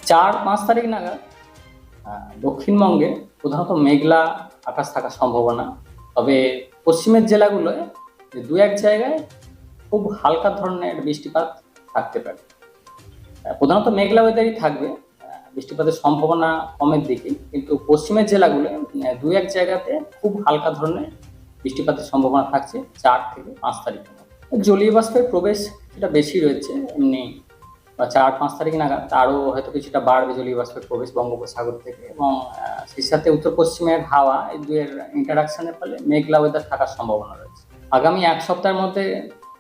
4-5 তারিখ নাগাদ দক্ষিণবঙ্গে প্রধানত মেঘলা আকাশ থাকার সম্ভাবনা। তবে পশ্চিমের জেলাগুলোয় দু এক জায়গায় খুব হালকা ধরনের বৃষ্টিপাত থাকতে পারে। প্রধানত মেঘলা ওয়েদারই থাকবে, বৃষ্টিপাতের সম্ভাবনা কমের দিকে, কিন্তু পশ্চিমের জেলাগুলোয় দু এক জায়গাতে খুব হালকা ধরনের বৃষ্টিপাতের সম্ভাবনা থাকছে 4 থেকে 5 তারিখ। জলীয় বাষ্পের প্রবেশ কিছুটা বেশি রয়েছে এমনি, বা 4-5 তারিখ নাগাদ আরও হয়তো কিছুটা বাড়বে জলীয় বাষ্পের প্রবেশ বঙ্গোপসাগর থেকে, এবং সেই সাথে উত্তর পশ্চিমের হাওয়া এই দুয়ের ইন্টারাকশনের ফলে মেঘলা ওয়েদার থাকার সম্ভাবনা রয়েছে। আগামী এক সপ্তাহের মধ্যে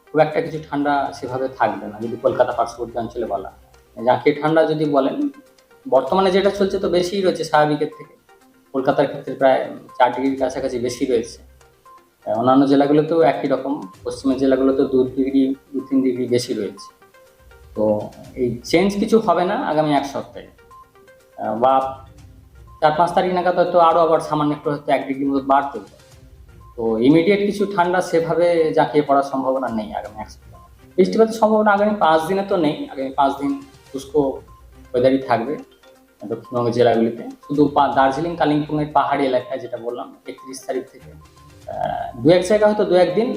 খুব একটা কিছু ঠান্ডা সেভাবে থাকবে না, যদি কলকাতা পার্শ্ববর্তী অঞ্চলে বলা হয়। জাঁকিয়ে ঠান্ডা যদি বলেন, বর্তমানে যেটা চলছে তো বেশিই রয়েছে স্বাভাবিকের থেকে। কলকাতার ক্ষেত্রে প্রায় 4 ডিগ্রির কাছাকাছি বেশি রয়েছে। অন্যান্য জেলাগুলোতেও একই রকম, পশ্চিমের জেলাগুলোতেও 2-3 ডিগ্রি বেশি রয়েছে। তো এই চেঞ্জ কিছু হবে না আগামী এক সপ্তাহে, বা 4-5 তারিখ নাগাদ হয়তো আরো আবার সামান্য একটু হয়তো 1 ডিগ্রির মতো বাড়তে পারে। তো ইমিডিয়েট কিছু ঠান্ডা সেভাবে জাঁকিয়ে পড়ার সম্ভাবনা নেই আগামী এক সপ্তাহে। বৃষ্টিপাতের সম্ভাবনা আগামী 5 দিনে তো নেই, আগামী 5 দিন শুষ্ক ওয়েদারই থাকবে দক্ষিণবঙ্গের জেলাগুলিতে। শুধু দার্জিলিং কালিম্পং এর পাহাড়ি এলাকায়, যেটা বললাম 31 তারিখ থেকে দু এক জায়গায় হয়তো 2-1 দিন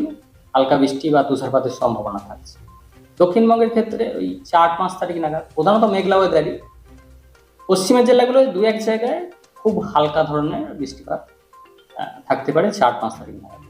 হালকা বৃষ্টি বা তুষারপাতের সম্ভাবনা থাকছে। দক্ষিণবঙ্গের ক্ষেত্রে ওই 4-5 তারিখ নাগাদ প্রধানত মেঘলা ওয়েদারই। পশ্চিমের জেলাগুলোয় দু এক জায়গায় খুব হালকা ধরনের বৃষ্টিপাত থাকতে পারে 4-5 তারিখ নাগাদ।